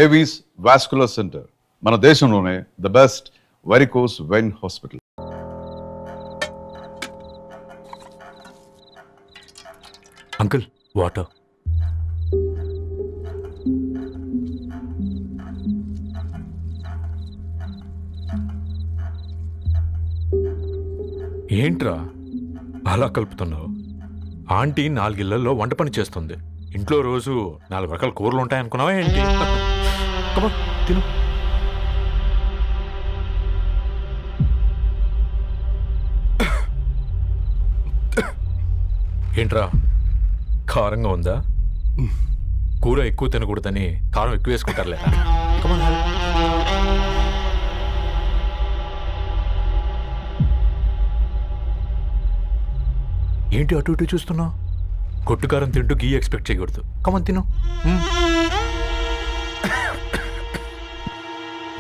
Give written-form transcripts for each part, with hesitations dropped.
Avis vascular center, మన దేశంలోనే the best varicose vein hospital. Uncle water. ఏంట్రా అలా కలుపుతున్నావు? ఆంటీ 4 ఇళ్లలో వంట పని చేస్తుంది. ఇంట్లో రోజు 4 రకాల కూరలు ఉంటాయనుకున్నావా ఏంటి? కమా తిను. ఏంట్రా కారంగా ఉందా? కూర ఎక్కువ తినకూడదని కారం ఎక్కువ వేసుకుంటారులే. ఏంటి అటు ఇటు చూస్తున్నావు? కొట్టుకారం తింటూ గీ ఎక్స్పెక్ట్ చేయకూడదు. కమన్ తిను.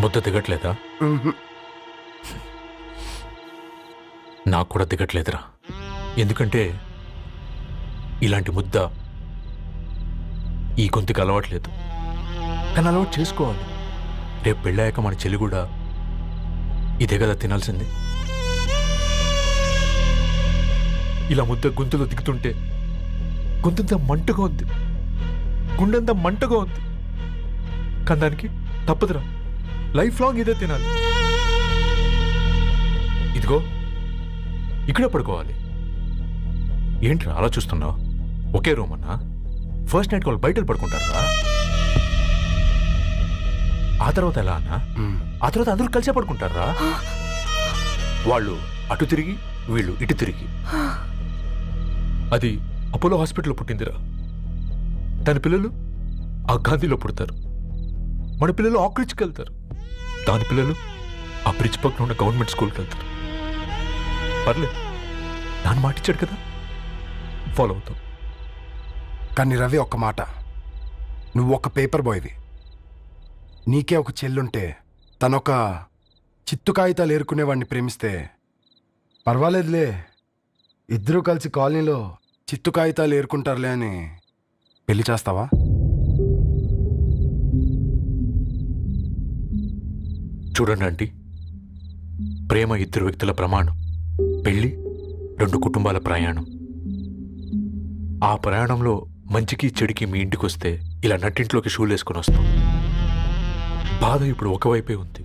ముద్ద దిగట్లేదా? నాకు కూడా దిగట్లేదురా. ఎందుకంటే ఇలాంటి ముద్ద ఈ గొంతుకి అలవాట్లేదు. కానీ అలవాటు చేసుకోవాలి. రేపు పెళ్ళాక మన చెల్లి కూడా ఇదే కదా తినాల్సింది. ఇలా ముద్ద గొంతులో దిగుతుంటే గొంతంతా మంటగా ఉంది, గుండెంతా మంటగా ఉంది. కానీ దానికి తప్పదురా, లైఫ్ లాంగ్ ఇదే తినాలి. ఇదిగో ఇక్కడే పడుకోవాలి. ఏంట్రా అలా చూస్తున్నావు? ఒకే రూమ్ అన్నా? ఫస్ట్ నైట్ వాళ్ళు బయట పడుకుంటారా? ఆ తర్వాత ఎలా అన్నా? ఆ తర్వాత అందరూ కలిసే పడుకుంటారా? వాళ్ళు అటు తిరిగి వీళ్ళు ఇటు తిరిగి. అది అపోలో హాస్పిటల్లో పుట్టిందిరా. దాని పిల్లలు ఆ గాంధీలో పుడతారు. మన పిల్లలు ఆక్రిడ్జ్కి వెళ్తారు. దాని పిల్లలు ఆ బ్రిడ్జ్ పక్కన ఉన్న గవర్నమెంట్ స్కూల్కి వెళ్తారు. పర్లేదు, నాన్న మాట ఇచ్చాడు కదా, ఫాలో అవుతాం. కానీ రవి, ఒక్క మాట, నువ్వు ఒక పేపర్ బాయ్వి. నీకే ఒక చెల్లుంటే తనొక చిత్తు కాగితాలు ఏరుకునేవాడిని ప్రేమిస్తే పర్వాలేదులే, ఇద్దరూ కలిసి కాలనీలో చిత్తు కాగితాలు ఏరుకుంటారులే అని పెళ్లి చేస్తావా? చూడండి ఆంటీ, ప్రేమ 2 వ్యక్తుల ప్రమాణం, పెళ్లి 2 కుటుంబాల ప్రయాణం. ఆ ప్రయాణంలో మంచికి చెడుకి మీ ఇంటికి వస్తే ఇలా నట్టింట్లోకి షూలు వేసుకొని వస్తాం. బాధ ఇప్పుడు ఒకవైపే ఉంది,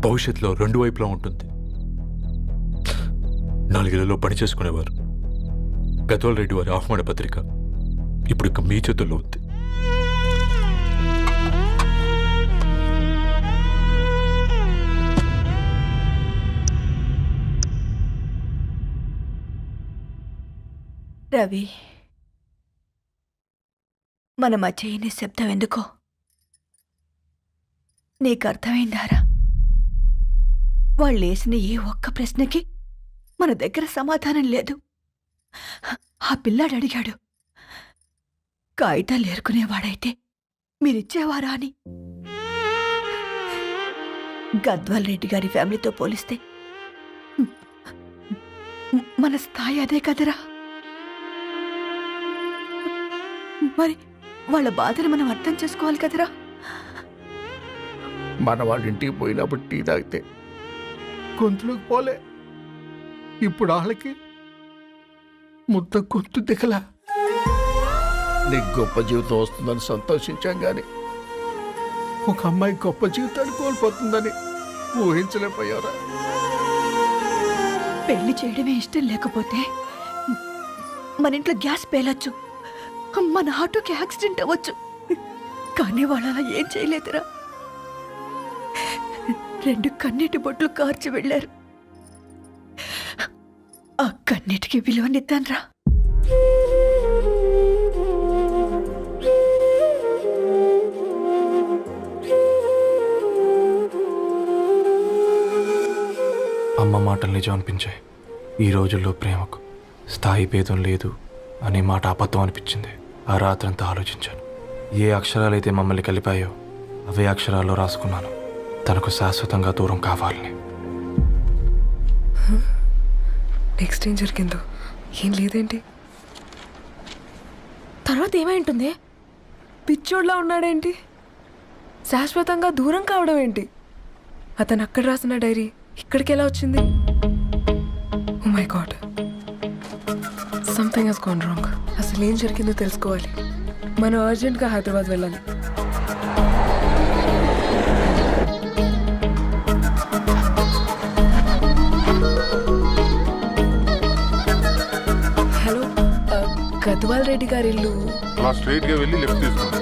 భవిష్యత్తులో 2 వైపులా ఉంటుంది. 4 ఇళ్లలో పని చేసుకునేవారు గద్వాల్ రెడ్డి వారి ఆహ్వాన పత్రిక ఇప్పుడు ఇక మీ చేతుల్లో ఉంది. రవి, మన మధ్య ఈ నిశ్శబ్దం ఎందుకో నీకు అర్థమైందారా? వాళ్ళు వేసిన ఏ ఒక్క ప్రశ్నకి మన దగ్గర సమాధానం లేదు. ఆ పిల్లాడు అడిగాడు, కాగితాలు ఏరుకునేవాడైతే మీరిచ్చేవారా అని. గద్వాల్ రెడ్డి గారి ఫ్యామిలీతో పోలిస్తే మన స్థాయి అదే కదరా. మరి వాళ్ళ బాధను మనం అర్థం చేసుకోవాలి కదరా. మన వాళ్ళ ఇంటికి పోయినప్పుడు టీ తాగితే గొంతులోకి పోలే, ఇప్పుడు వాళ్ళకి ముద్ద గొంతు దిగలా. నీకు గొప్ప జీవితం వస్తుందని సంతోషించాం కానీ ఒక అమ్మాయి గొప్ప జీవితాన్ని కోల్పోతుందని ఊహించలేకపోయారా? పెళ్లి చేయడమే ఇష్టం లేకపోతే మన ఇంట్లో గ్యాస్ పేలొచ్చు, మన ఆటోకి యాక్సిడెంట్ అవ్వచ్చు. కానీ వాళ్ళు అలా ఏం చేయలేదురా. 2 కన్నీటి బొట్లు కార్చి వెళ్ళారు. ఆ కన్నీటికి విలువనిద్దాన్రా. అమ్మ మాటలు నిజం అనిపించాయి. ఈ రోజుల్లో ప్రేమకు స్థాయి భేదం లేదు అనే మాట అబద్ధం అనిపించింది. ఆ రాత్రంతా ఆలోచించాను. ఏ అక్షరాలైతే మమ్మల్ని కలిపాయో అవే అక్షరాల్లో రాసుకున్నాను, తనకు శాశ్వతంగా దూరం కావాలని. నెక్స్ట్ ఏం జరిగిందో ఏం లేదేంటి? తర్వాత ఏమై ఉంటుంది? పిచ్చోడ్లా ఉన్నాడేంటి? శాశ్వతంగా దూరం కావడం ఏంటి? అతను అక్కడ రాసిన డైరీ ఇక్కడికి ఎలా వచ్చింది? Oh my god, something has gone wrong. అసలు ఏం జరిగిందో తెలుసుకోవాలి. మనం అర్జెంట్గా హైదరాబాద్ వెళ్ళాలి. హలో, గద్వాల్ రెడ్డి గారి ఇల్లు. అలా స్ట్రైట్ గా వెళ్ళి లెఫ్ట్ తీసుకోండి.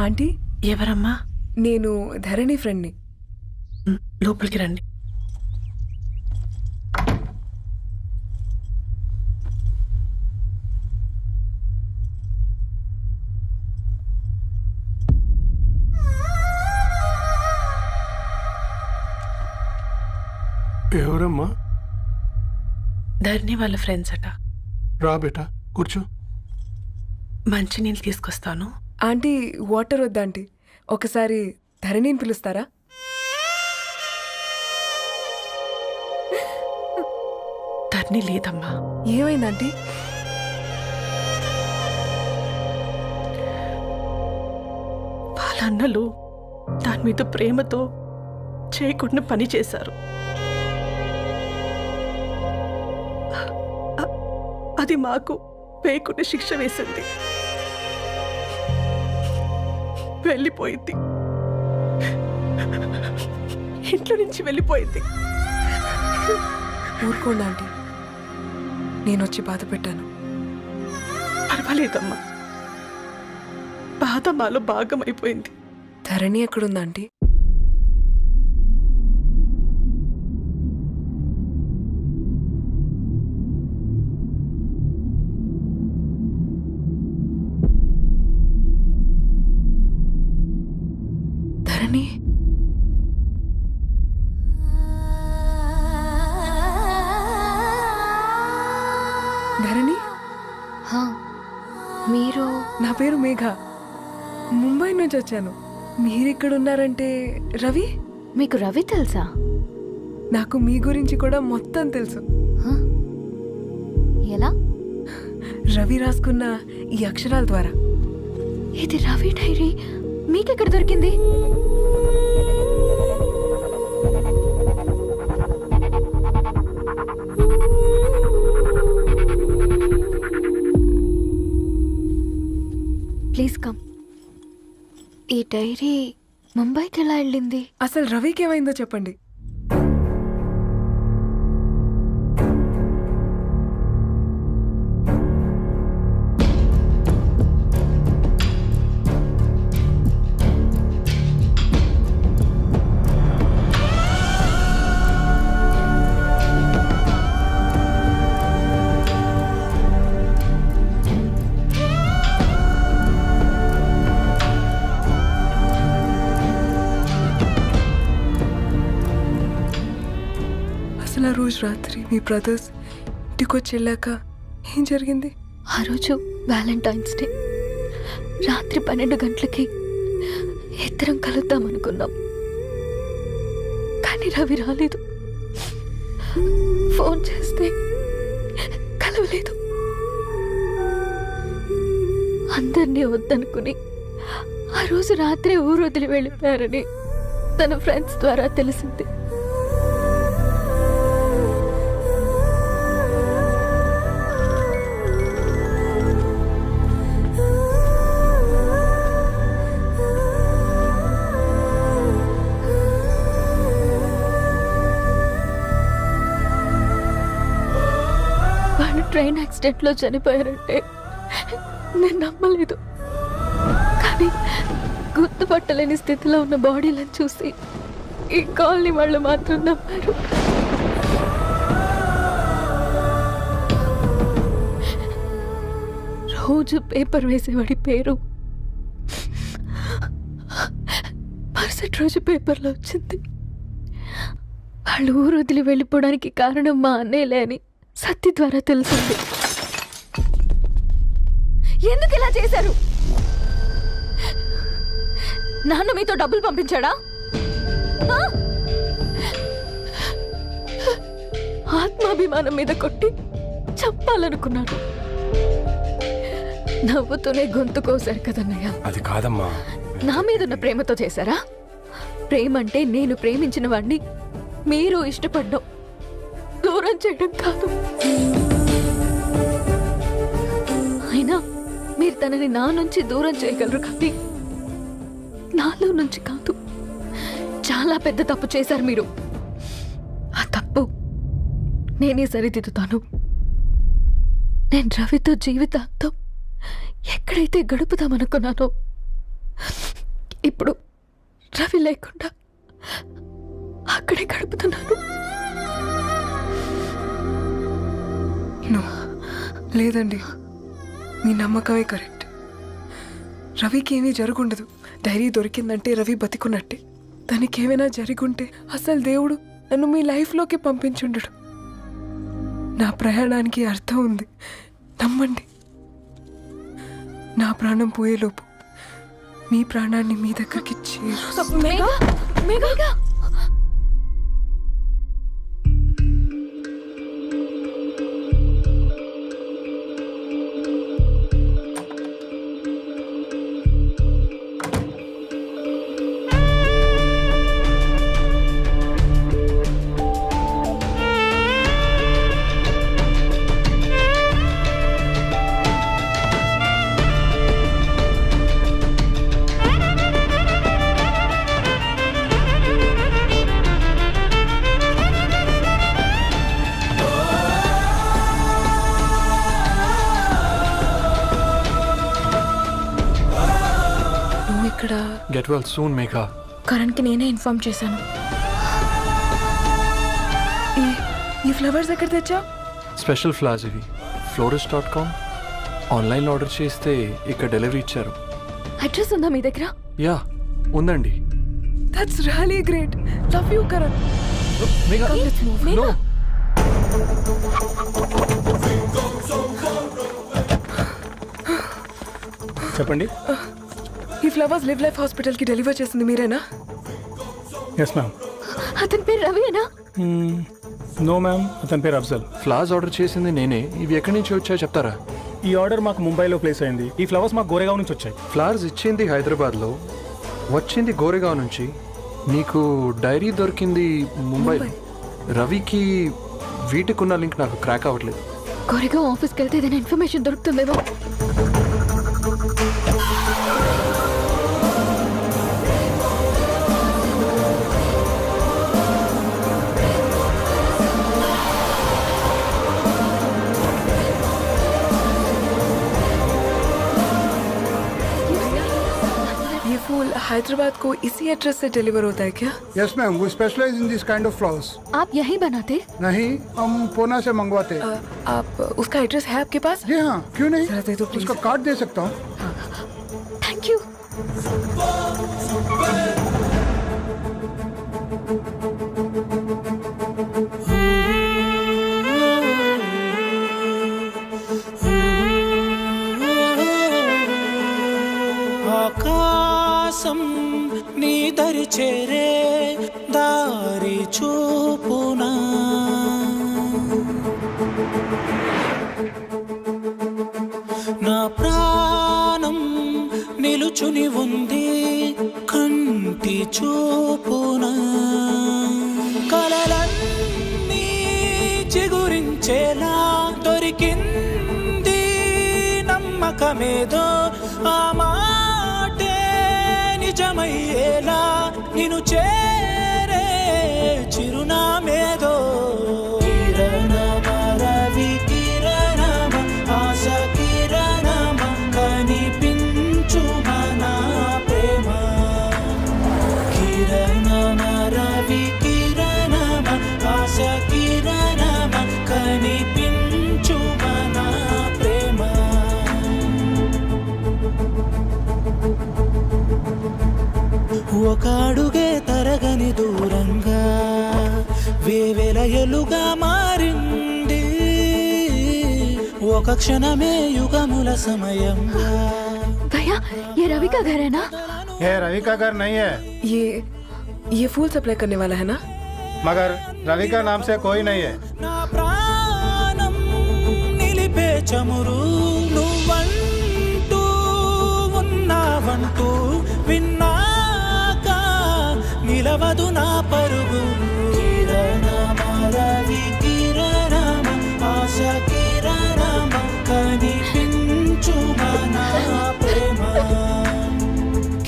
ఆంటీ, ఎవరమ్మా? నేను ధరణి ఫ్రెండ్ని. లోపలికి రండి. ఎవరమ్మా? ధరణి వాళ్ళ ఫ్రెండ్స్ అట. రా బేటా, కూర్చో. మంచినీళ్ళు తీసుకొస్తాను. ఆంటీ, వాటర్ వద్దా ఆంటీ? ఒకసారి ధరణిని పిలుస్తారా? ధరణి లేదమ్మా. ఏమైంది ఆంటీ? వాళ్ళ అన్నలు దాని మీద ప్రేమతో చేయకుండా పని చేశారు. అది మాకు వేయకుండా శిక్ష వేసింది. వెళ్ళిపోయింది, ఇంట్లో నుంచి వెళ్ళిపోయింది. ఊరుకోండి ఆంటీ, నేను వచ్చి బాధ పెట్టాను. పర్వాలేదమ్మా, బాధ మాలో భాగం అయిపోయింది. ధరణి ఎక్కడుందా ఆంటీ? ధరణి, ధరణి, మీరు? నా పేరు మేఘ, ముంబై నుంచి వచ్చాను. మీరిక్కడ ఉన్నారంటే రవి? మీకు రవి తెలుసా? నాకు మీ గురించి కూడా మొత్తం తెలుసు. హ? ఎలా? రవి రాసుకున్న ఈ అక్షరాల ద్వారా. ఇది రవి డైరీ మీకెక్కడ దొరికింది? Please come. ఈ డైరీ ముంబైకి ఎలా వెళ్ళింది? అసలు రవికి ఏమైందో చెప్పండి. అసలు ఆ రోజు రాత్రి మీ బ్రదర్స్ ఇంటికి వచ్చి వెళ్ళాక ఏం జరిగింది? ఆ రోజు వ్యాలంటైన్స్ డే రాత్రి 12 గంటలకి ఇద్దరం కలుద్దాం అనుకున్నాం. కానీ రవి రాలేదు. ఫోన్ చేస్తే కలవలేదు. అందరినీ వద్దనుకుని ఆ రోజు రాత్రి ఊరు వదిలి వెళ్ళిపోయారని తన ఫ్రెండ్స్ ద్వారా తెలిసింది. వాళ్ళు ట్రైన్ యాక్సిడెంట్లో చనిపోయారంటే నేను నమ్మలేదు. కానీ గుర్తుపట్టలేని స్థితిలో ఉన్న బాడీలను చూసి ఈ కాలనీ వాళ్ళు మాత్రం నమ్మారు. రోజు పేపర్ వేసేవాడి పేరు మరుసటి రోజు పేపర్లో వచ్చింది. వాళ్ళు ఊరు వదిలి వెళ్ళిపోవడానికి కారణం మా అన్నయ్యలే అని సత్తి ద్వారా తెలిసింది. ఎందుకు ఇలా చేశారు? నాన్న మీతో డబ్బులు పంపించాడా? ఆ? ఆత్మాభిమానం మీద కొట్టి చంపాలనుకున్నాను. నవ్వుతూనే గొంతు కోసారు కదన్నయ్య. అది కాదమ్మా. నా మీదున్న ప్రేమతో చేశారా? ప్రేమ అంటే నేను ప్రేమించిన వాడిని మీరు ఇష్టపడ్డం, దూరం చేయడం కాదు. అయినా మీరు తనని నా నుంచి దూరం చేయగలరు కానీ నాలో నుంచి కాదు. చాలా పెద్ద తప్పు చేశారు మీరు. ఆ తప్పు నేనే సరిదిద్దుతాను. నేను రవితో జీవితాంతం ఎక్కడైతే గడుపుదామనుకున్నానో ఇప్పుడు రవి లేకుండా అక్కడే గడుపుతున్నాను. లేదండి, మీ నమ్మకమే కరెక్ట్. రవికి ఏమీ జరుగుండదు. డైరీ దొరికిందంటే రవి బతికున్నట్టే. తనకేమైనా జరుగుంటే అసలు దేవుడు నన్ను మీ లైఫ్లోకి పంపించుండడు. నా ప్రయాణానికి అర్థం ఉంది, నమ్మండి. నా ప్రాణం పోయేలోపు మీ ప్రాణాన్ని మీ దగ్గరికి ఇక్కడ గెట్ వెల్ సూన్ మేఘా. కరణ్కి నేనే ఇన్ఫార్మ్ చేశాను. ఈ ఫ్లవర్స్ ఎక్కడ తెచ్చా? స్పెషల్ ఫ్లవర్స్ ఇవి. florist.com ఆన్లైన్లో ఆర్డర్ చేస్తే ఇక్కడ డెలివరీ ఇచ్చారు. అడ్రస్ ఉందా మీ దగ్గర? యా ఉందండి. That's really great. Love you Karan. Megha no. చెప్పండి. ఈ ఫ్లవర్స్ లివ్ లైఫ్ హాస్పిటల్కి డెలివర్ చేసింది మీరేనా? Yes ma'am. అతని పేరు రవియేనా? నో మ్యామ్, అతని పేరు అఫ్జల్. ఫ్లవర్స్ ఆర్డర్ చేసింది నేనే. ఇవి ఎక్కడి నుంచి వచ్చాయో చెప్తారా? ఈ ఆర్డర్ మాకు ముంబైలో ప్లేస్ అయింది. ఈ ఫ్లవర్స్ మాకు గోరేగావ్ నుంచి వచ్చాయి. ఫ్లవర్స్ ఇచ్చింది హైదరాబాద్లో, వచ్చింది గోరేగావ్ నుంచి. నీకు డైరీ దొరికింది ముంబై. రవికి వీటికున్న లింక్ నాకు క్రాక్ అవ్వట్లేదు. కోరిగా ఆఫీస్కి వెళ్తే ఏదైనా ఇన్ఫర్మేషన్ దొరుకుతుందేమో. फूल हैदराबाद को इसी एड्रेस से डिलीवर होता है क्या? Yes ma'am, we specialize in this kind of flowers. आप यहीं बनाते? नहीं, हम पूना से मंगवाते हैं. आप उसका एड्रेस है आपके पास? जी हाँ, क्यों नहीं. जरा दे दो प्लीज. उसका कार्ड दे सकता हूँ. Thank you. ఆకాశం నీ దరి చేరే దారి చూపునా, నా ప్రాణం నిలుచుని ఉంది కంటి చూపునా, కలలన్నీ చిగురించేలా దొరికింది నమ్మకమేదో, ఆ మాటే నిజమయ్యేలా నిన్ను చేరే చిరునామేదో. కిరణమరవి కిరణమా ఒక అడుగే తరగని దూరంగా వేవేల ఎలుగా మారింది ఒక క్షణమే యుగముల సమయంగా भैया ये रवि का घर है ना? ये रवि का घर नहीं है, ये फूल सप्लाई करने वाला है ना? मगर रवि का नाम से कोई नहीं है। నా ప్రాణం నిలిపే చమురు నువ్వంటూ ఉన్నావంటూ విన్నాక నిలవదు నా పరుగు కిరణమ రవి కిరణమ ఆశ కిరణమ కనిపించుమా నా ప్రేమ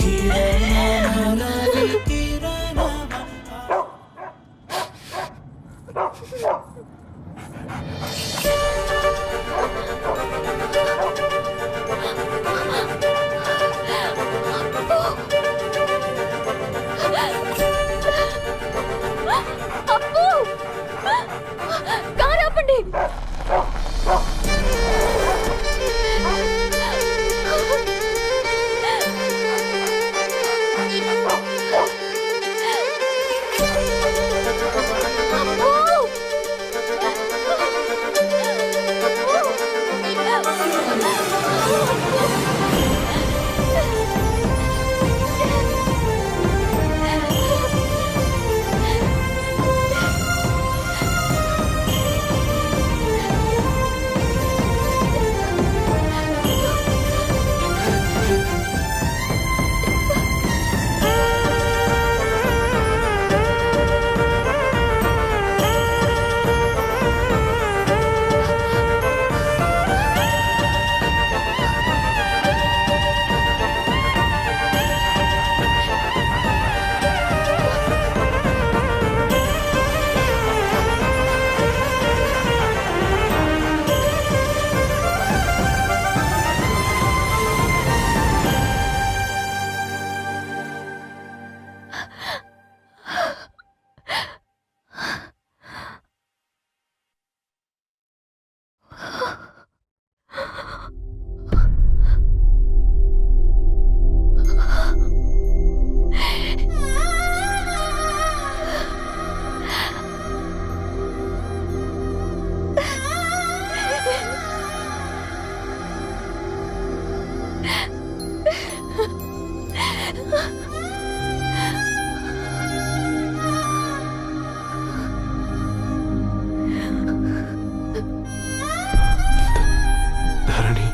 కిరణమ రవి కిరణమ అప్పు కారు ఆపండి. ధరణి,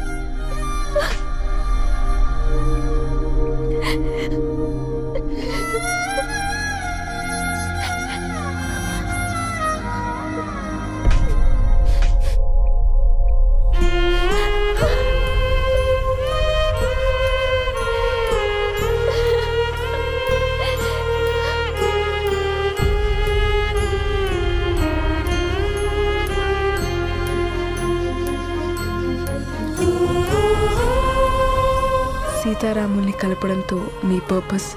సీతారాముల్ని కలపడంతో నీ పర్పస్,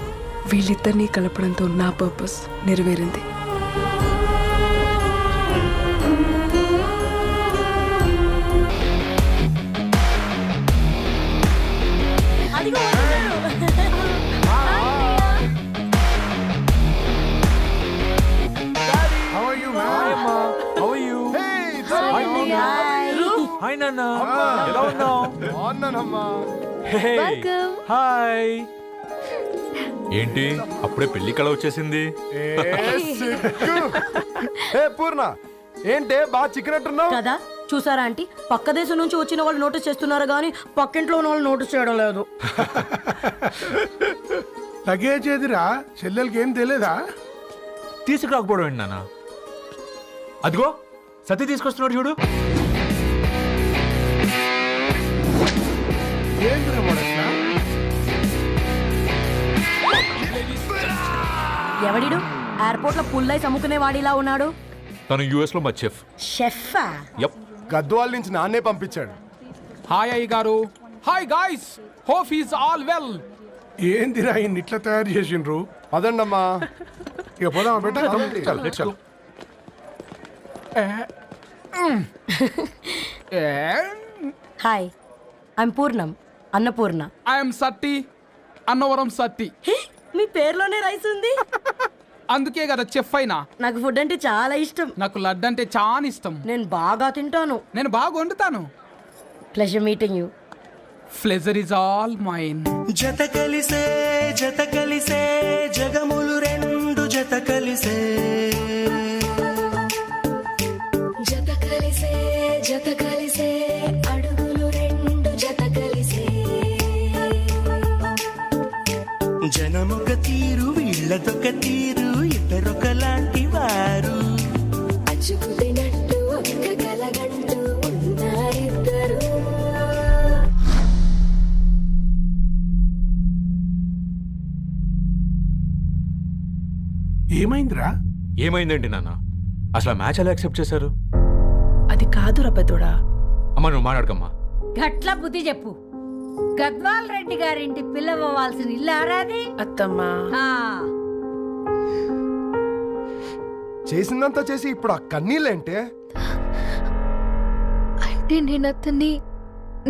వీళ్ళిద్దరినీ కలపడంతో నా పర్పస్ నెరవేరింది. How are you, man? Hey, hi నాన్న, ఎలా ఉన్నావు? బాగున్నానమ్మా. హాయ్. ఏంటి అప్పుడే పెళ్లి కళ వచ్చేసింది? ఏ పూర్ణ, ఏంటే బాగా చిక్కినట్టున్నావు? కదా చూసారా ఆంటీ, పక్క దేశం నుంచి వచ్చిన వాళ్ళు నోటీస్ చేస్తున్నారు కానీ పక్కింట్లో ఉన్న వాళ్ళు నోటీస్ చేయడం లేదు. లగేజ్ ఏదిరా, చెల్లెలకి ఏం తెలియదా? తీసుకురాకపోవడం ఏంటి నాన్న? అదిగో సతీ తీసుకొస్తున్నాడు చూడు. ఏందిరా మొదట్లా? ఎవడిడు ఎయిర్పోర్ట్ లో పుల్లై అమ్ముకునే వాడిలా ఉన్నాడు? తను యుఎస్ లో మా చెఫ్. షెఫా? యప్. గద్వాల నుంచి నాన్నే పంపించాడు. హాయ్ అయ్య గారు. Hi guys, hope is all well. ఏందిరా ఇన్ని ఇట్లా తయారు చేసిండ్రు? అదండమ్మా. ఇక పోదామా బెట్ట? చల్, చల్. హాయ్, ఐమ్ పూర్ణం, అన్నపూర్ణ. ఐఎమ్ సత్తి, అన్నవరం సత్తి. మీ పేరులోనే రైస్ ఉంది. అందుకే కదా చెఫ్ అయినా. నాకు ఫుడ్ అంటే చాలా ఇష్టం. నాకు లడ్డు అంటే చాలా ఇష్టం. నేను బాగా తింటాను. నేను బాగా వండుతాను. Pleasure meeting you. Pleasure is all mine. జత కలిసే జగములు రెండు జత కలిసే అడుగులు రెండు జత కలిసే జనమొక తీరు వీళ్ళదొక తీరు ఇద్దరొకలాంటి వారు అచ్చుకుతినట్టు ఒక్క కలగంటూ ఉన్నారిద్దరు. ఏమైందిరా? ఏమైందండి నాన్న? అసలు ఆ మ్యాచ్ ఎలా యాక్సెప్ట్ చేశారు? అది కాదు రబ్బతోడా. అమ్మ నువ్వు మాట్లాడకమ్మా. గట్ల బుద్ధి చెప్పు. గద్వాల్ రెడ్డి గారింటి పిల్లవ్వాల్సిన ఇల్లు ఆరాది. అత్తమ్మా చేసిందంతా చేసి ఇప్పుడు ఆ కన్నీళ్ళేంటే? అంటే నేను అతన్ని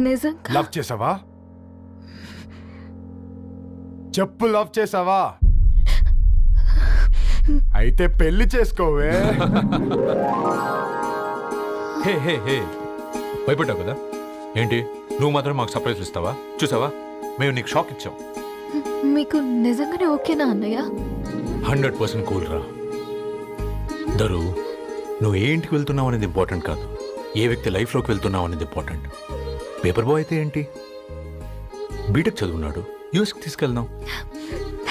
నిజంగా లవ్ చేసావా? చెప్పు, లవ్ చేసావా? అయితే పెళ్లి చేసుకోవే. హే హే హే భయపడ్డావు కదా ఏంటి? నువ్వు మాత్రం మాకు సర్ప్రైజ్ ఇస్తావా? చూసావా, మేము నీకు షాక్ ఇచ్చాం. మీకు నిజంగానే ఓకేనా అన్నయ్య? 100% కూల్ రా. దరు, నువ్వు ఏ ఇంటికి వెళ్తున్నావు అనేది ఇంపార్టెంట్ కాదు, ఏ వ్యక్తి లైఫ్లోకి వెళ్తున్నావు అనేది ఇంపార్టెంట్. పేపర్ బాయ్ అయితే ఏంటి, బీటెక్ చదువున్నాడు, యూఎస్కి తీసుకెళ్దాం.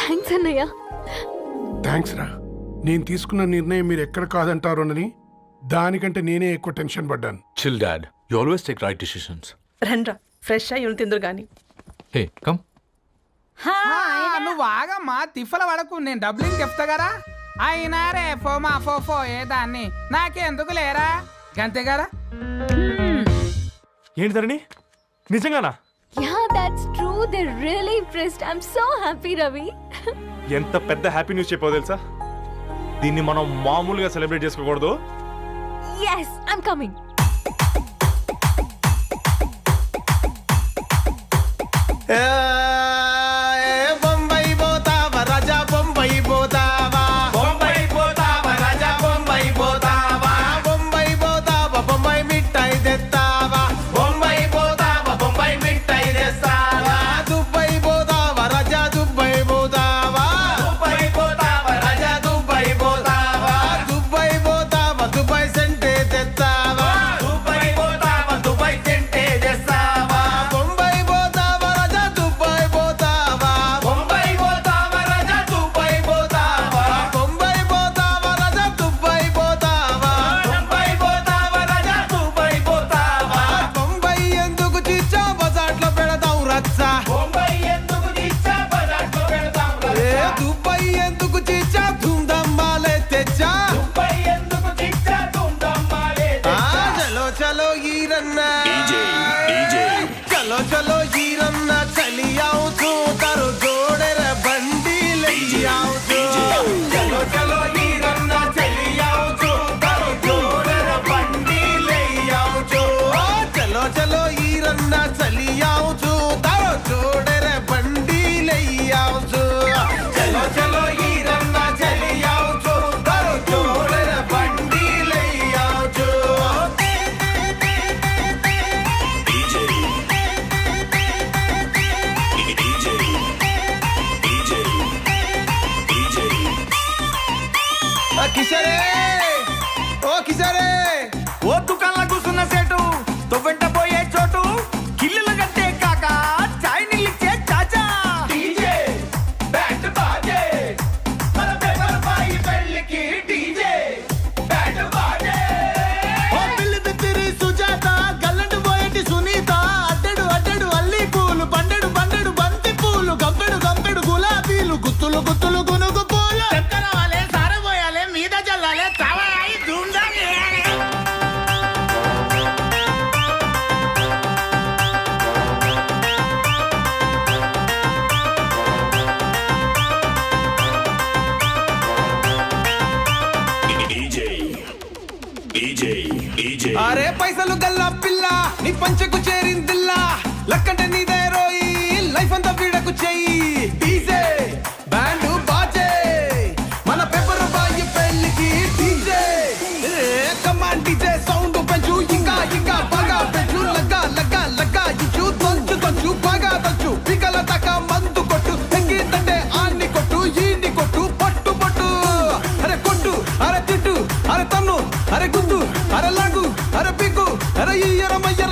థ్యాంక్స్ అన్నయ్య. థ్యాంక్స్ రా. నేను తీసుకున్న నిర్ణయం మీరు ఎక్కడ కాదంటారోనని దానికంటే నేనే ఎక్కువ టెన్షన్ పడ్డాను. Chill dad, you always take right decisions. రండ్రా, ఫ్రెష్ అయ్యి తిందురు గాని. Hey come. నువ్వు ఆగమ్మా, తిఫల పడకు. నేను డబ్లింగ్ చెప్తా కదా. అయినా రే ఫోమా ఫోఫో ఏ దాన్ని నాకెందుకు లేరా గంతే కదా. ఏంటి ధరణి, నిజంగానా? Yeah, that's true. They're really impressed. I'm so happy, Ravi. ఎంత పెద్ద హ్యాపీ న్యూస్ చెప్పావు తెలుసా? దీన్ని మనం మామూలుగా సెలబ్రేట్ చేసుకోకూడదు. Yes, I'm coming. బొంబాయి పోతావా రాజా, బొంబాయి పోతావా, బొంబాయి పోతావా రాజా, బొంబాయి పోతావా, బొంబాయి పోతావా, బొంబాయి మిఠాయి తెస్తావా, బొంబాయి పోతావా, బొంబాయి మిఠాయి తెస్తావా, దుబాయ్ పోతావా రాజా, దుబాయ్ పోతావా, దుబాయ్ పోతావా రాజా, దుబాయ్ పోతావా, దుబాయ్ పోతావా, దుబాయ్ సెంటే తెస్తావా, దుబాయ్ పోతావా, దుబాయ్ సెంటే తెస్తావా, బొంబాయి పోతావా రాజా, దుబాయ్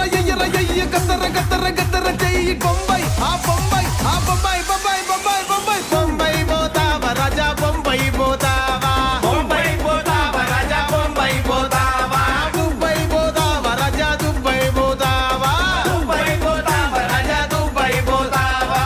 ఎయ్యర ఎయ్యర ఎయ్య గద్దర గద్దర గద్దర చెయ్యి బొంబాయి ఆ బొంబాయి ఆ బొంబాయి బొంబాయి బొంబాయి బొంబాయి బొంబాయి పోతావా రాజా బొంబాయి పోతావా బొంబాయి పోతావా రాజా బొంబాయి పోతావా దుబాయ్ పోతావా రాజా దుబాయ్ పోతావా దుబాయ్ పోతావా రాజా దుబాయ్ పోతావా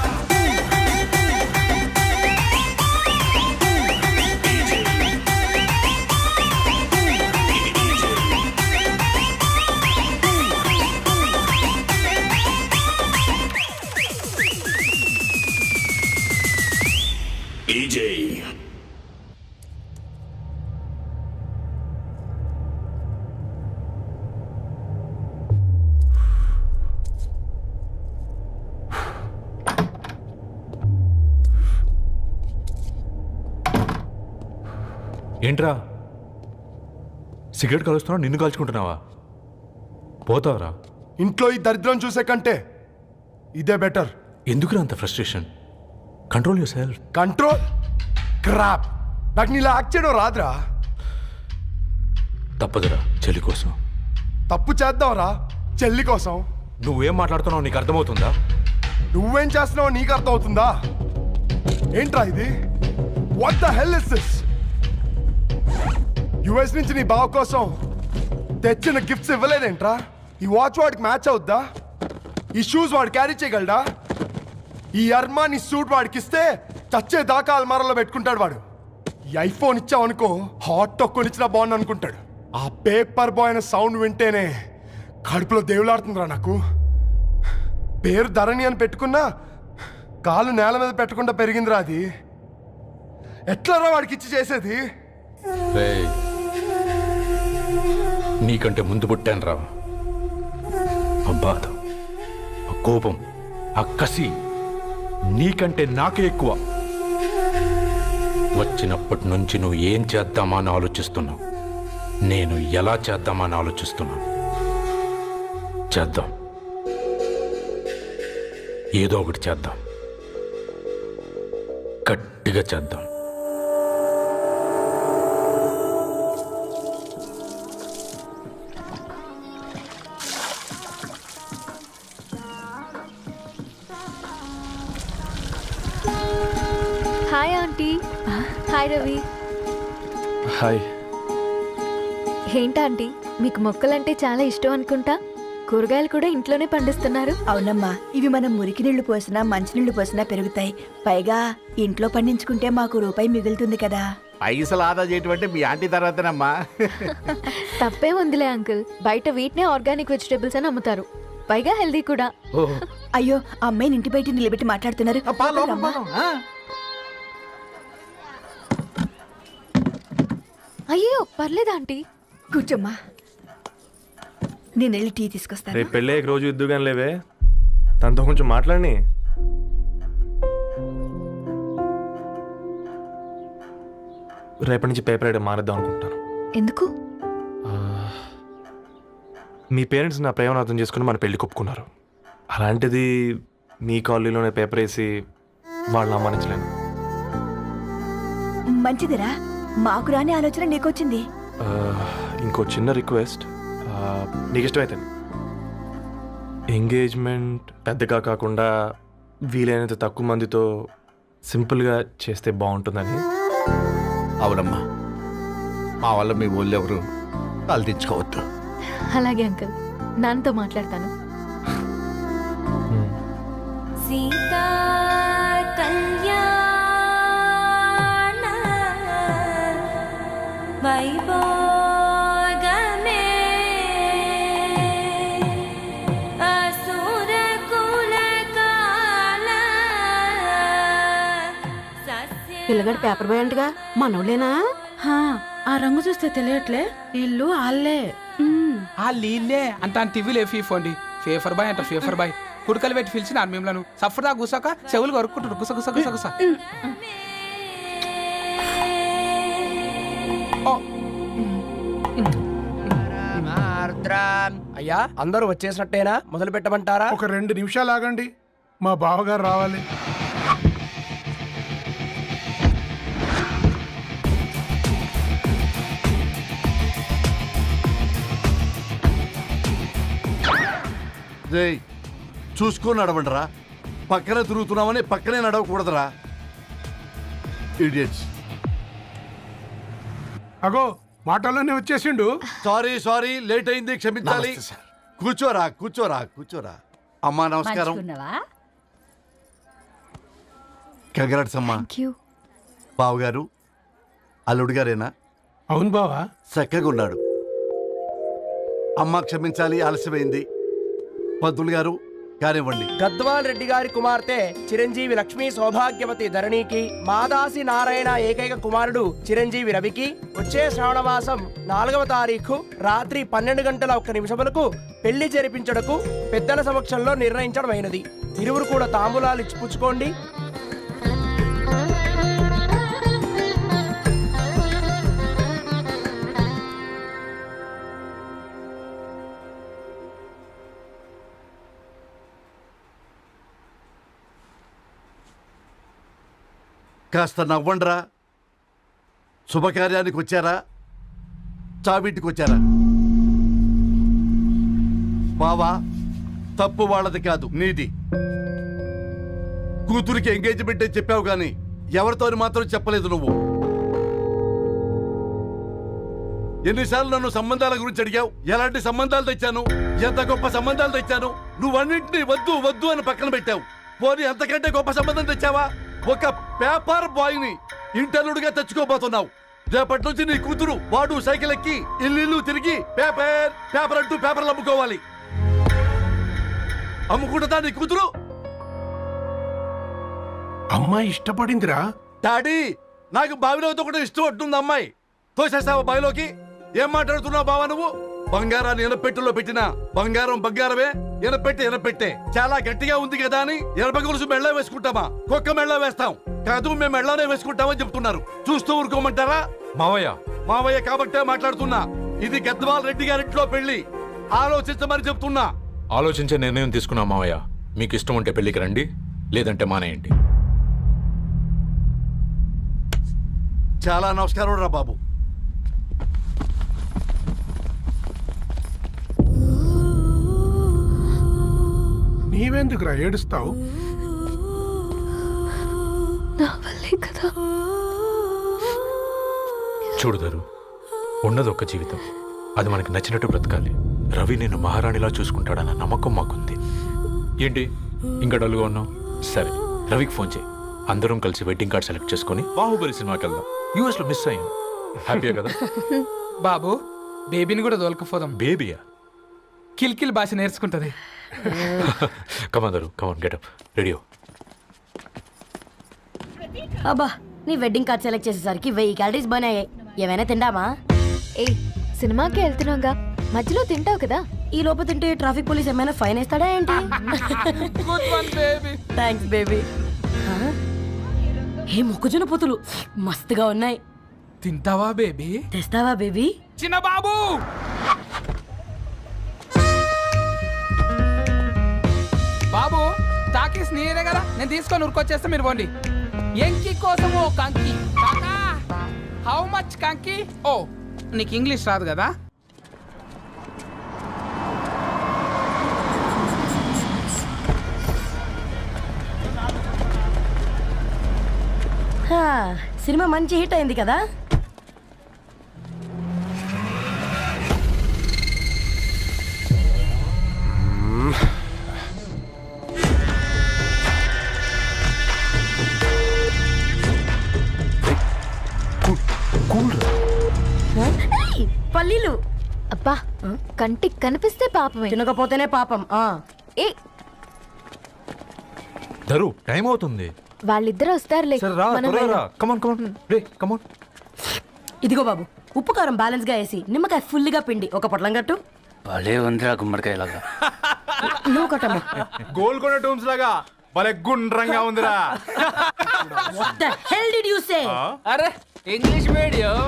ఏంట్రా సిగరెట్ కలుస్తున్నావు, నిన్ను కాల్చుకుంటున్నావా? పోతావరా? ఇంట్లో ఈ దరిద్రం చూసే కంటే ఇదే బెటర్. ఎందుకురా అంత frustration? Control your self. Control crap. నాకు నీలా యాక్ట్ చేయడం రాదురా. తప్పదురా చెల్లి కోసం. తప్పు చేద్దాంరా చెల్లి కోసం. నువ్వేం మాట్లాడుతున్నావు నీకు అర్థమవుతుందా? నువ్వేం చేస్తున్నావో నీకు అర్థమవుతుందా? ఏంట్రా ఇది? What the hell is this? US నుంచి నీ బావ కోసం తెచ్చిన గిఫ్ట్స్ ఇవ్వలేదేంట్రా? ఈ వాచ్ వాడికి మ్యాచ్ అవుద్దా? ఈ షూస్ వాడు క్యారీ చేయగలడా? ఈ అర్మాని సూట్ వాడికి ఇస్తే చచ్చే దాకా అల్మారాలో పెట్టుకుంటాడు వాడు. ఈ ఐఫోన్ ఇచ్చావనుకో హాట్ టాక్ కొనిచ్చినా బాగుంది అనుకుంటాడు. ఆ పేపర్ బాయ్ అనే సౌండ్ వింటేనే కడుపులో దేవులాడుతుందిరా నాకు. పేరు ధరణి అని పెట్టుకున్నా కాలు నేల మీద పెట్టకుండా పెరిగిందిరా అది. ఎట్లారా వాడికి ఇచ్చి చేసేది? రేయ్, నీకంటే ముందు పుట్టాను రా. ఆ బాధ, ఆ కోపం, ఆ కసి నీకంటే నాకే ఎక్కువ. వచ్చినప్పటి నుంచి నువ్వు ఏం చేద్దామా అని ఆలోచిస్తున్నావు, నేను ఎలా చేద్దామా అని ఆలోచిస్తున్నాను. చేద్దాం, ఏదో ఒకటి చేద్దాం, గట్టిగా చేద్దాం. Hi aunty. Hi Ravi. Hi. ఏంటా ఆంటీ, మీకు మొక్కలంటే చాలా ఇష్టం అనుకుంటా. కూరగాయలు కూడా ఇంట్లోనే పండిస్తున్నారు. అవునమ్మా, ఇవి మనం మురికి నీళ్లు పోసినా మంచినీళ్లు పోసినా పెరుగుతాయి. పైగా ఇంట్లో పండించుకుంటే మాకు రూపాయి మిగులుతుంది కదా. పైసలు ఆదా చేయటం అంటే మీ ఆంటీ తర్వాతనమ్మా. తప్పే ఉందిలే అంకుల్, బయట వీటినే ఆర్గానిక్ వెజిటేబుల్స్ అని అమ్ముతారు, పైగా హెల్దీ కూడా. అయ్యో, ఆ అమ్మాయిని ఇంటి బయట నిలబెట్టి మాట్లాడుతున్నారు. రమ్మా. అయ్యో పర్లేదు ఆంటీ. కూర్చోమ్మా, నేను వెళ్ళి టీ తీసుకొస్తాను. రేపు పెళ్ళే రోజు ఇద్దుగాని లేవే, తనతో కొంచెం మాట్లాడి. రేపటి నుంచి పేపర్ వేయడం మానేద్దాం అనుకుంటాను. ఎందుకు? మీ పేరెంట్స్ నా ప్రేమను అర్థం చేసుకుని మన పెళ్లి కొప్పుకున్నారు. అలాంటిది మీ కాలనీలోనే పేపర్ వేసి వాళ్ళని అమ్మానించలేను. మంచిదిరా, మాకు రాని ఆలోచన నీకొచ్చింది. ఇంకో చిన్న రిక్వెస్ట్, నీకు ఇష్టమైతే ఎంగేజ్మెంట్ పెద్దగా కాకుండా వీలైనంత తక్కువ మందితో సింపుల్గా చేస్తే బాగుంటుందని. అవునమ్మా, మా వల్ల మీ ఊళ్ళో ఎవరు తల తెచ్చుకోవద్దు. అలాగే అంకుల్, నాన్నతో మాట్లాడతాను. సీతా కళ్యాణ వైభోగమే అసుర కుల కాల. పిల్లగాడు పేపర్ బాయ్ అంటగా మనోళ్ళేనా? ఆ రంగు చూస్తే తెలియట్లే, ఇల్లు ఆళ్ళే. ఆ లీలే అంత టీవీలో ఫీఫోండి. ఫేఫర్ బాయ్ అంట, ఫేఫర్ బాయ్. కుడుకలు పెట్టి పిలిచిన మిమ్మల్ని సఫర్దా గుసక చెవులు కొరుక్కుంటారు, గుస గుస గుస గుస. అయ్యా, అందరూ వచ్చేసినట్టేనా? మొదలు పెట్టమంటారా? ఒక 2 నిమిషాలు ఆగండి, మా బావగారు రావాలి. రేయ్ చూసుకొని నడవండిరా. పక్కనే తిరుగుతున్నామని పక్కనే నడవకూడదురా. ఇడియట్స్. అగో మాటల్లోనే వచ్చేసిండు. సారీ లేట్ అయింది, క్షమించాలి. కూర్చోరా. అమ్మా నమస్కారం. కంగ్రాట్స్ అమ్మా. బావగారు అల్లుడు గారేనా? అవును బావా. చక్కగా ఉన్నాడు. అమ్మ క్షమించాలి, ఆలస్యమైంది. పంతులు గారు కానివ్వండి. గద్వాల్ రెడ్డి గారి కుమార్తె చిరంజీవి లక్ష్మీ సౌభాగ్యవతి ధరణికి మాదాసి నారాయణ ఏకైక కుమారుడు చిరంజీవి రవికి వచ్చే శ్రావణమాసం 4వ తారీఖు రాత్రి 12:01 పెళ్లి జరిపించడకు పెద్దల సమక్షంలో నిర్ణయించడమైనది. ఇరువురు కూడా తాంబూలాలు ఇచ్చి పుచ్చుకోండి. కాస్త నవ్వండ్రా. శుభకార్యానికి వచ్చారా, చావింటికి వచ్చారా? బావా, తప్పు వాళ్ళది కాదు, నీది. కూతురికి ఎంగేజ్మెంట్ అని చెప్పావు కానీ ఎవరితో మాత్రం చెప్పలేదు నువ్వు. ఎన్నిసార్లు నన్ను సంబంధాల గురించి అడిగావు? ఎలాంటి సంబంధాలు తెచ్చాను, ఎంత గొప్ప సంబంధాలు తెచ్చాను. నువ్వన్నింటినీ వద్దు అని పక్కన పెట్టావు. పోనీ అంతకంటే గొప్ప సంబంధం తెచ్చావా? ఒక పేపర్ బాయ్ ని ఇంటర్లుడిగా తెచ్చుకోబోతున్నావు. రేపటి నుంచి నీ కూతురు వాడు సైకిల్ ఎక్కి ఇల్లు తిరిగి పేపర్ అంటూ పేపర్లు అమ్ముకోవాలి. అమ్ముకుంటుందా నీ కూతురు? అమ్మాయి ఇష్టపడిందిరా. డాడీ, నాకు బావిలోతో కూడా ఇష్టం ఉంటుంది. అమ్మాయి తోసేస్తావా బావిలోకి? ఏం మాట్లాడుతున్నావు బావా నువ్వు? బంగారాన్ని ఎనపెట్టులో పెట్టినా బంగారమే. ఎనపెట్టే చాలా గట్టిగా ఉంది కదా అని ఎనప గొలుసు మెళ్ళ వేసుకుంటామా? కుక్క మెళ్ళ వేస్తాం కాదు, మేము మెళ్ళనే వేసుకుంటామని చెప్తున్నారు. చూస్తూ ఊరుకోమంటారా? మావయ్య కాబట్టే మాట్లాడుతున్నా. ఇది గద్వాల్ రెడ్డి గారింట్లో పెళ్లి. ఆలోచించమని చెప్తున్నా. ఆలోచించే నిర్ణయం తీసుకున్నా మావయ్య. మీకు ఇష్టం ఉంటే పెళ్లికి రండి, లేదంటే మానేయండి. చాలా నమస్కారం రా బాబు. నీవెందుకురా ఏడుస్తావు? నా వల్లే కదా. చూడుదారు, ఉన్నది ఒక్క జీవితం. అది మనకి నచ్చినట్టు బ్రతకాలి. రవి నేను మహారాణిలా చూసుకుంటాడన్న నమ్మకం మాకుంది. ఏంటి ఇంకా డల్గా ఉన్నావు? సరే, రవికి ఫోన్ చేయి. అందరం కలిసి వెడ్డింగ్ కార్డ్ సెలెక్ట్ చేసుకుని బాహుబలి సినిమాకి వెళ్దాం. యూఎస్ లో మిస్ అయ్యాను. హ్యాపీయా కదా? బాబు, బేబీని కూడా దొలకపోదాం. బేబీయా? కిల్కిల్ భాష నేర్చుకుంటది. కమాందరు, కమాన్ గెట్ అప్, రెడీ. అబ్బా, నీ వెడ్డింగ్ కార్డ్ సెలెక్ట్ చేసేసరికి 1000 క్యాలరీస్ బర్న్ అయ్యాయి. ఏమైనా తిండామా? ఏ సినిమాకి వెళ్తున్నాగా, మధ్యలో తింటావు కదా. ఈ లోపు తింటే ట్రాఫిక్ పోలీస్ ఏమైనా ఫైన్ వేస్తాడా ఏంటి? Thanks baby. ఏ మొక్కజొన్న పొతులు మస్తుగా ఉన్నాయి. తింటావా బేబీ? తెస్తావా బేబీ? చిన్న బాబు, బాబు టాకీస్ నీరే కదా, నేను తీసుకొని ఉరికొచ్చేస్తే మీరు పోండి. ఎంకి కోసం ఓ కంకి. కాకా, హౌ మచ్ కంకి? ఓ, నీకు ఇంగ్లీష్ రాదు కదా? సినిమా మంచి హిట్ అయింది కదా. పల్లీలు. అబ్బా, కంటికి కనిపిస్తే పాపమే, తినకపోతేనే పాపం. ఏ ధరు, టైం అవుతుంది. వాళ్ళిద్దరూ వస్తారులే. మనం వెళ్దాం. ఇదిగో బాబు, ఉప్పు కారం బ్యాలెన్స్ గా వేసి నిమ్మకాయ ఫుల్ గా పిండి ఒక పొట్లం కట్టు. భలే ఉందిరా గుమ్మడికాయలాగా. నువ్వు కట్టమ్మా. గోల్కొండ టూమ్స్ లాగా భలే గుండ్రంగా ఉందిరా. What the hell did you say? అరే, English medium.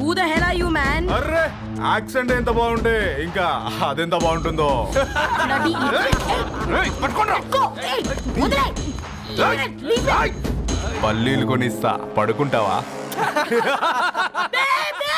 Who the hell are you, man? Array, accent ఎంత బాగుంటే ఇంకా అదెంత బాగుంటుందో. Bloody idiot. Go. Hey, వదిలేయ్. Leave it. పల్లీలు కొనిస్తా, పడుకుంటావా? Baby!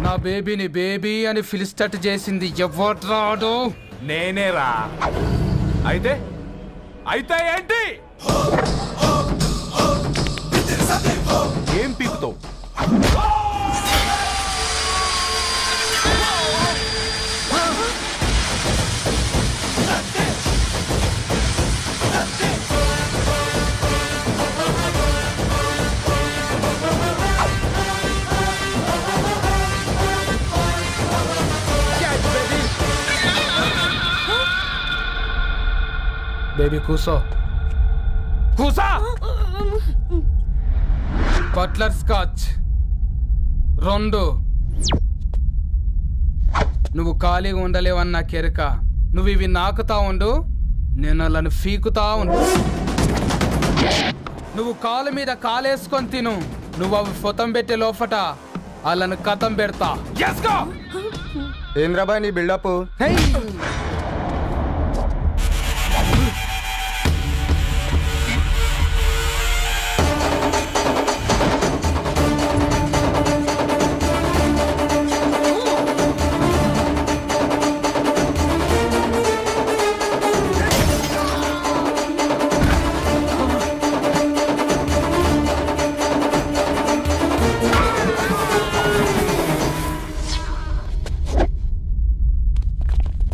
నా బేబీని బేబీ అని ఫిలిస్టట్ చేసింది ఎవడ్రాడు? నేనేరా. అయితే అయితే ఏంటి? ఏం పీకుతావు? బేబీ కూసో. కూసా. Butler scotch 2. నువ్వు ఖాళీగా ఉండలేవన్న కెరక. నువ్వు ఇవి నాకుతా ఉండు, నేను వాళ్ళని ఫీకుతా ఉండు. నువ్వు కాలు మీద కాలేసుకొని తిను. నువ్వు అవి ఫొతం పెట్టే లోపట వాళ్ళని కథం పెడతా. ఏం రాబాయ్ నీ బిల్డప్?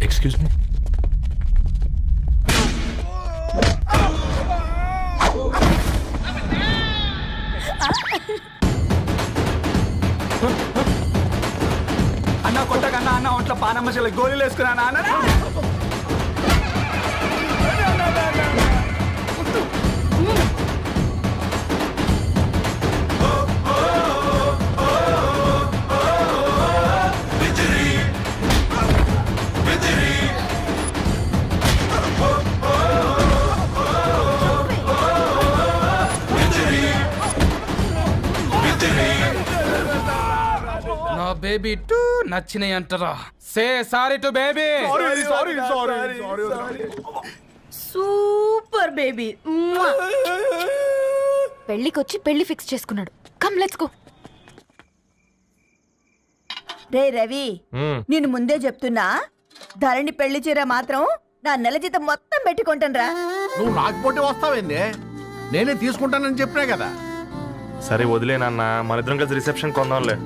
Excuse me. అన్న కొట్టకన్నా అన్న ఒంట్లో పానమ్మశల గోళీలు వేసుకున్నానా అన్న? నా బేబీ టూ నచ్చినాయి అంటారా? Say sorry to baby. Super baby. పెళ్ళికొచ్చి పెళ్లి ఫిక్స్ చేసుకున్నాడు. Come let's go. రే రవి, నేను ముందే చెప్తున్నా, ధరణి పెళ్లి చీర మాత్రం నా నెల జీతం మొత్తం పెట్టుకుంటాను. నువ్వు రాకపోతే వస్తావేంది? నేనే తీసుకుంటానని చెప్పినా కదా. సరే వదిలేనన్నా, మన ఇద్దరం కలిసి రిసెప్షన్ కొందాంలే.